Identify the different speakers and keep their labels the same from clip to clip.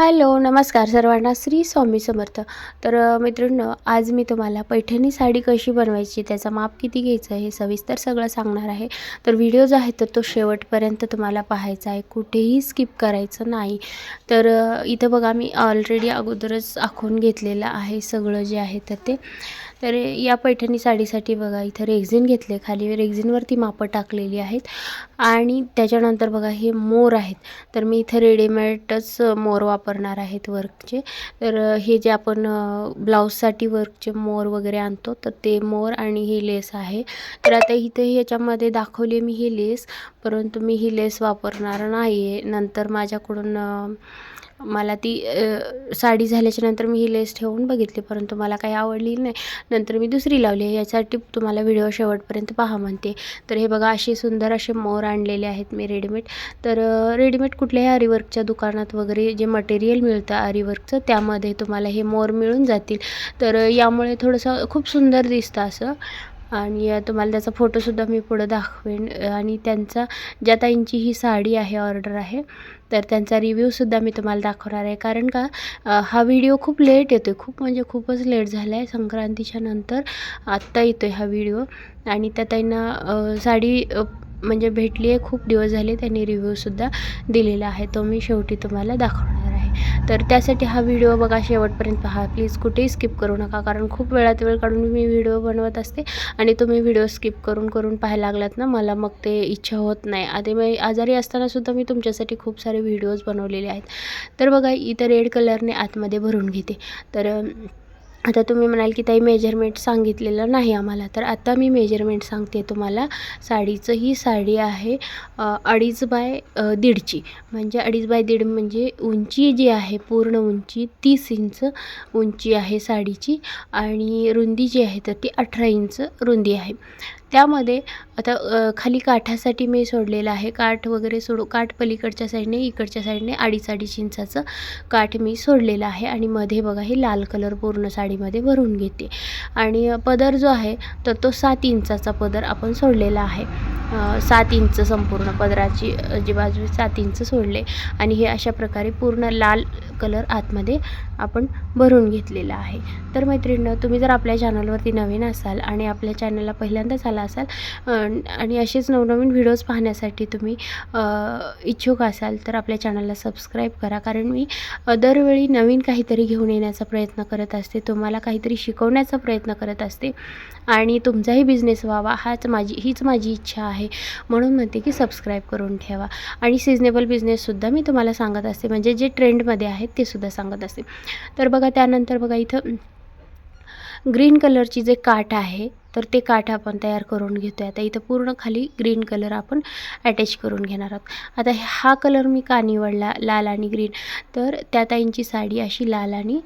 Speaker 1: Hello, नमस्कार सर्वांना. श्री स्वामी समर्थ. तर मित्रांनो, आज मी तुम्हाला पैठणी साडी कशी बनवायची, त्याचं माप किती घ्यायचं हे सविस्तर सगळं सांगणार आहे. तर व्हिडिओ जो आहे तर तो शेवटपर्यंत तुम्हाला पाहायचा आहे, कुठेही स्किप करायचं नाही. तर इथं बघा, मी ऑलरेडी अगोदरच आखून घेतलेलं आहे सगळं जे आहे तर ते. तर या पैठणी साडीसाठी बघा, इथं रेक्झिन घेतले, खाली रेक्झिनवरती मापं टाकलेली आहेत. आणि त्याच्यानंतर बघा, हे मोर आहेत. तर मी इथं रेडीमेडच मोर वापरणार आहेत वर्कचे. तर हे जे आपण ब्लाऊजसाठी वर्कचे मोर वगैरे आणतो, तर ते मोर आणि ही लेस आहे. तर आता इथे ह्याच्यामध्ये दाखवली मी ही लेस, परंतु मी ही लेस वापरणार नाही आहे. नंतर माझ्याकडून मला ती साडी झाल्याच्या नंतर मी ही लेस ठेवून बघितली, परंतु मला काही आवडली नाही. नंतर मी दुसरी लावली आहे. यासाठी तुम्हाला व्हिडिओ शेवटपर्यंत पहा म्हणते. तर हे बघा, असे सुंदर असे मोर आणलेले आहेत मी रेडीमेड. तर रेडीमेड कुठल्याही आरीवर्कच्या दुकानात वगैरे जे मटेरियल मिळतं आरीवर्कचं, त्यामध्ये तुम्हाला हे मोर मिळून जातील. तर यामुळे थोडंसं खूप सुंदर दिसतं असं. आणि तुम्हाला त्याचा फोटोसुद्धा मी पुढं दाखवेन. आणि त्यांचा, ज्या ताईंची ही साडी आहे, ऑर्डर आहे, तर त्यांचा रिव्ह्यूसुद्धा मी तुम्हाला दाखवणार आहे. कारण का, हा व्हिडिओ खूप लेट येतो आहे, खूप म्हणजे खूपच लेट झाला आहे. संक्रांतीच्या नंतर आत्ता येतो आहे हा व्हिडिओ. आणि त्या ताईंना साडी म्हणजे भेटली आहे, खूप दिवस झाले. त्यांनी रिव्ह्यूसुद्धा दिलेला आहे, तो मी शेवटी तुम्हाला दाखवणार आहे. तर त्यासाठी हा व्हिडिओ बघा, शेवटपर्यंत पहा प्लीज, कुठेही स्किप करू नका. कारण खूप वेळात वेळ काढून मी व्हिडिओ बनवत असते आणि तुम्ही व्हिडिओ स्किप करून पाहायला लागलात ना, मला मग ते इच्छा होत नाही. आधी मी आजारी असतानासुद्धा मी तुमच्यासाठी खूप सारे व्हिडिओज बनवलेले आहेत. तर बघा, इथं रेड कलरने आतमध्ये भरून घेते. तर आता तुम्ही म्हणाल की ताई मेजरमेंट सांगितलेलं नाही आम्हाला. तर आता मी मेजरमेंट सांगते तुम्हाला साडीचं. ही साडी आहे 2.5 बाय 1.5ची. म्हणजे 2.5 बाय 1.5 म्हणजे उंची जी आहे, पूर्ण उंची 30 इंच उंची आहे साडीची. आणि रुंदी जी आहे तर ती 18 इंच रुंदी आहे. त्यामध्ये आता खाली काठासाठी मी सोडलेलं आहे. काठ वगैरे काठ पलीकडच्या साईडने, इकडच्या साईडने 2.5 इंचाचं काठ मी सोडलेलं आहे. आणि मध्ये बघा, हे लाल कलर पूर्ण साडीमध्ये भरून घेते. आणि पदर जो आहे तर तो 7 इंचाचा पदर आपण सोडलेला आहे. 7 इंच संपूर्ण पदराची जी बाजू 7 इंच सोडले. आणि हे अशा प्रकारे पूर्ण लाल कलर आतमध्ये आपण भरून घेतलेला आहे. तर मैत्रिणींनो, तुम्ही जर आपल्या चॅनलवरती नवीन असाल आणि आपल्या चॅनलला पहिल्यांदाच आला असाल आणि असेच नवनवीन व्हिडिओज पाहण्यासाठी तुम्ही इच्छुक असाल, तर आपल्या चॅनलला सबस्क्राईब करा. कारण मी दरवेळी नवीन काहीतरी घेऊन येण्याचा प्रयत्न करत असते, तुम्हाला काहीतरी शिकवण्याचा प्रयत्न करत असते. आणि तुमचाही बिझनेस व्हावा हीच माझी इच्छा आहे. म्हणून म्हणते की सबस्क्राईब करून ठेवा. आणि सिजनेबल बिझनेससुद्धा मी तुम्हाला सांगत असते, म्हणजे जे ट्रेंडमध्ये आहेत ते सुद्धा सांगत असते. तर बघा, त्यानंतर बघा, इथं ग्रीन कलरची जे काठ आहे तर ते काठ आपण तयार करून घेतो आहे. आता इथं पूर्ण खाली ग्रीन कलर आपण अटॅच करून घेणार आहोत. आता हा कलर मी का निवडला, लाल आणि ग्रीन, तर त्या ताईंची साडी अशी लाल आणि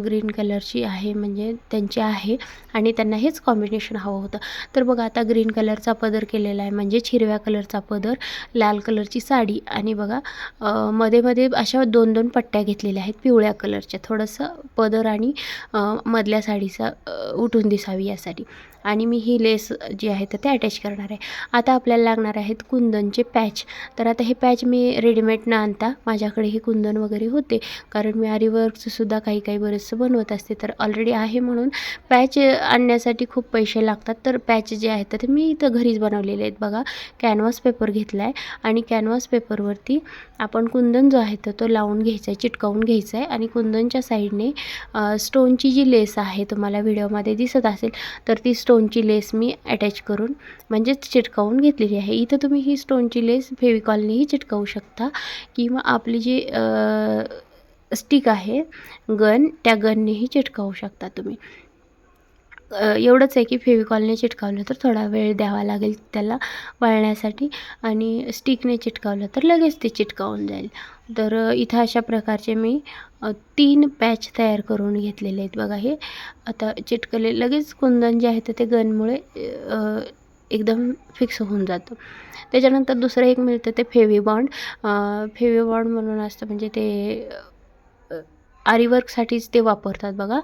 Speaker 1: ग्रीन कलरची आहे, म्हणजे त्यांची आहे. आणि त्यांना हेच कॉम्बिनेशन हवं होतं. तर बघा, आता ग्रीन कलरचा पदर केलेला आहे, म्हणजे हिरव्या कलरचा पदर, लाल कलरची साडी. आणि बघा, मध्ये मध्ये अशा 2-2 पट्ट्या घेतलेल्या आहेत पिवळ्या कलरच्या, थोडंसं पदर आणि मधल्या साडीचा उठून दिसावी यासाठी. आणि मी ही लेस जी आहे तर ते अटॅच करणार आहे. आता आपल्याला लागणार आहेत कुंदनचे पॅच. तर आता हे पॅच मी रेडीमेड न आणता, माझ्याकडे हे कुंदन वगैरे होते, कारण मी आरीवर्कचं सुद्धा काही बरेचसं बनवत असते. तर ऑलरेडी आहे, म्हणून पॅच आणण्यासाठी खूप पैसे लागतात. तर पॅच जे आहेत तर मी इथं घरीच बनवलेले आहेत. बघा, कॅनव्हास पेपर घेतला आहे आणि कॅनव्हास पेपरवरती आपण कुंदन जो आहे तर तो लावून घ्यायचा आहे, चिटकावून घ्यायचा आहे. आणि कुंदनच्या साईडने स्टोनची जी लेस आहे, तुम्हाला व्हिडिओमध्ये दिसत असेल, तर ती स्टोनची लेस मी अटॅच करून, म्हणजेच चिटकावून घेतलेली आहे. इथं तुम्ही ही स्टोनची लेस फेविकॉलनेही चिटकावू शकता, किंवा आपली जी स्टिक आहे गन, त्या गननेही चिटकावू शकता तुम्ही. एवढंच आहे की फेविकॉलने चिटकावलं तर थोडा वेळ द्यावा लागेल त्याला वळण्यासाठी, आणि स्टिकने चिटकावलं तर लगेच ते चिटकावून जाईल. तर इथं अशा प्रकारचे मी 3 पॅच तयार करून घेतलेले आहेत. बघा, हे आता चिटकले, लगेच कुंदन जे आहे तर ते गनमुळे एकदम फिक्स होऊन जातं. त्याच्यानंतर दुसरं एक मिळतं ते फेविबॉन्ड. फेविबॉन्ड म्हणून असतं, म्हणजे ते आरीवर्कसाठीच ते वापरतात बघा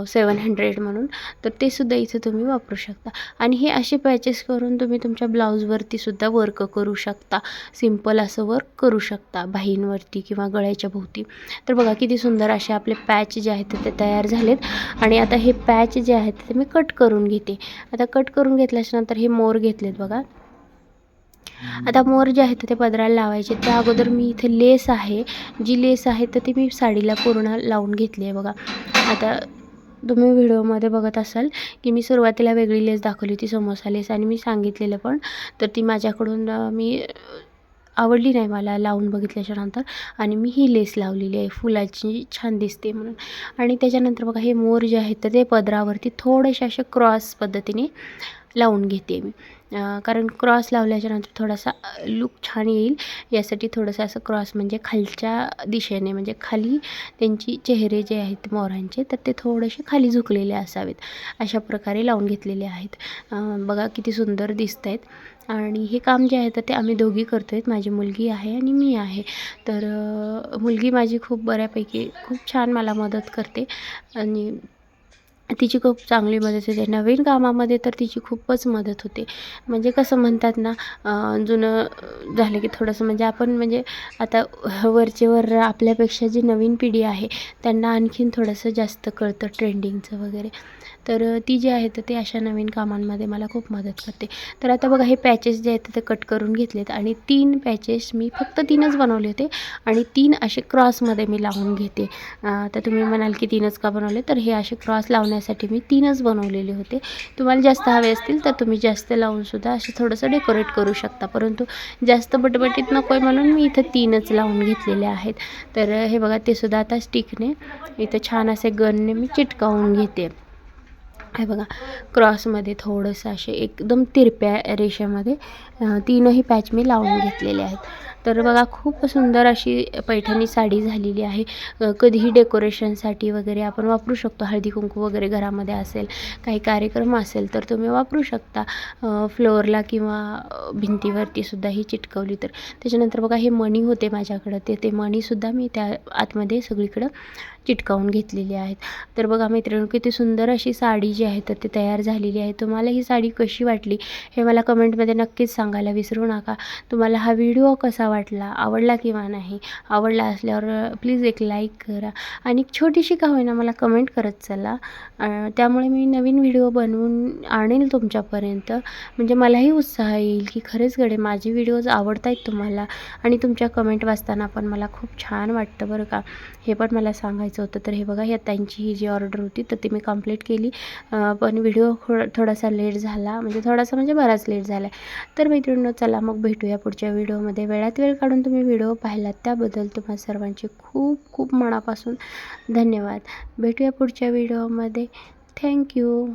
Speaker 1: 700 म्हणून, तर ते सुद्धा इथे तुम्ही वापरू शकता. आणि हे असे पॅचेस करून तुम्ही तुमच्या ब्लाऊजवरती सुद्धा वर्क करू शकता. सिंपल असं वर्क करू शकता बाहींवरती किंवा गळ्याच्या भोवती. तर बघा किती सुंदर असे आपले पॅच जे आहेत ते तयार झालेत. आणि आता हे पॅच जे आहेत ते मी कट करून घेते. आता कट करून घेतल्याच्यानंतर हे मोर घेतलेत बघा. आता मोर जे आहेत ते पदराला लावायचे. त्या अगोदर मी इथे लेस आहे, जी लेस आहे तर ती मी साडीला पूर्ण लावून घेतली आहे बघा. आता तुम्ही व्हिडिओमध्ये बघत असाल की मी सुरुवातीला वेगळी लेस दाखवली होती, समोसा लेस, आणि मी सांगितलेलं पण, तर ती माझ्याकडून मी आवडली नाही मला लावून बघितल्याच्यानंतर, आणि मी ही लेस लावलेली आहे फुलाची, छान दिसते म्हणून. आणि त्याच्यानंतर बघा हे मोर जे आहेत तर ते पदरावरती थोडेसे असे क्रॉस पद्धतीने लावून घेते मी, कारण क्रॉस लावल्याच्यानंतर थोडासा लुक छान येईल यासाठी थोडंसं असं क्रॉस म्हणजे खालच्या दिशेने, म्हणजे खाली त्यांची चेहरे जे आहेत मोरांचे तर ते थोडेसे खाली झुकलेले असावेत, अशा प्रकारे लावून घेतलेले आहेत. बघा किती सुंदर दिसत आहेत. आणि हे काम जे आहे तर ते आम्ही दोघी करतो आहेत, माझी मुलगी आहे आणि मी आहे. तर मुलगी माझी खूप बऱ्यापैकी खूप छान मला मदत करते आणि तिची खूप चांगली मदत होते. नवीन कामामध्ये तर तिची खूपच मदत होते. म्हणजे कसं म्हणतात ना, जुनं झालं की थोडंसं म्हणजे आपण म्हणजे आता वरचेवर आपल्यापेक्षा जी नवीन पिढी आहे त्यांना आणखीन थोडंसं जास्त कळतं ट्रेंडिंगचं वगैरे. तर ती जी आहे तर ते अशा नवीन कामांमध्ये मला खूप मदत करते. तर आता बघा हे पॅचेस जे आहेत ते कट करून घेतलेत आणि 3 पॅचेस मी फक्त 3च बनवले होते आणि 3 असे क्रॉसमध्ये मी लावून घेते. तर तुम्ही म्हणाल की 3च का बनवले, तर हे असे क्रॉस लावण्यासाठी मी 3च बनवलेले होते. तुम्हाला जास्त हवे असतील तर तुम्ही जास्त लावूनसुद्धा असे थोडंसं डेकोरेट करू शकता, परंतु जास्त बटबटीत नको आहे म्हणून मी इथं 3च लावून घेतलेले आहेत. तर हे बघा ते सुद्धा आता स्टिकने इथं छान असे गनने मी चिटकावून घेते. हे बघा क्रॉसमध्ये थोडंसं असे एकदम तिरप्या रेषेमध्ये 3ही पॅच मी लावून घेतलेले आहेत. तर बघा खूप सुंदर अशी पैठणी साडी झालेली आहे. कधीही डेकोरेशनसाठी वगैरे आपण वापरू शकतो. हळदी कुंकू वगैरे घरामध्ये असेल, काही कार्यक्रम असेल तर तुम्ही वापरू शकता. फ्लोअरला किंवा भिंतीवरती सुद्धा ही चिटकवली तर. त्याच्यानंतर बघा हे मणी होते माझ्याकडं, ते मणीसुद्धा मी त्या आतमध्ये सगळीकडं चिटकावून घेतलेली आहेत. तर बघा मैत्रिणी किती सुंदर अशी साडी जी आहे तर ती तयार झालेली आहे. तुम्हाला ही साडी कशी वाटली हे मला कमेंटमध्ये नक्कीच सांगायला विसरू नका. तुम्हाला हा व्हिडिओ कसा वाटला, आवडला किंवा नाही, आवडला असल्यावर प्लीज एक लाईक करा आणि छोटीशी का होईना मला कमेंट करत चला. त्यामुळे मी नवीन व्हिडिओ बनवून आणेल तुमच्यापर्यंत, म्हणजे मलाही उत्साह येईल की खरेच गडे माझे व्हिडिओज आवडत आहेत तुम्हाला. आणि तुमच्या कमेंट वाचताना पण मला खूप छान वाटतं बरं का, हे पण मला सांगायचं होतं. तर हे बघा ह्या त्यांची ही जी ऑर्डर होती तर ती मी कंप्लीट केली, पण व्हिडिओ थोडासा लेट झाला, म्हणजे थोडासा म्हणजे बराच लेट झाला आहे. तर मैत्रिणींनो चला मग भेटूया पुढच्या व्हिडिओमध्ये. वेळात वेळ काढून तुम्ही व्हिडिओ पाहिलात त्याबद्दल तुम्हा सर्वांचे खूप खूप मनापासून धन्यवाद. भेटूया पुढच्या व्हिडिओमध्ये. थँक्यू.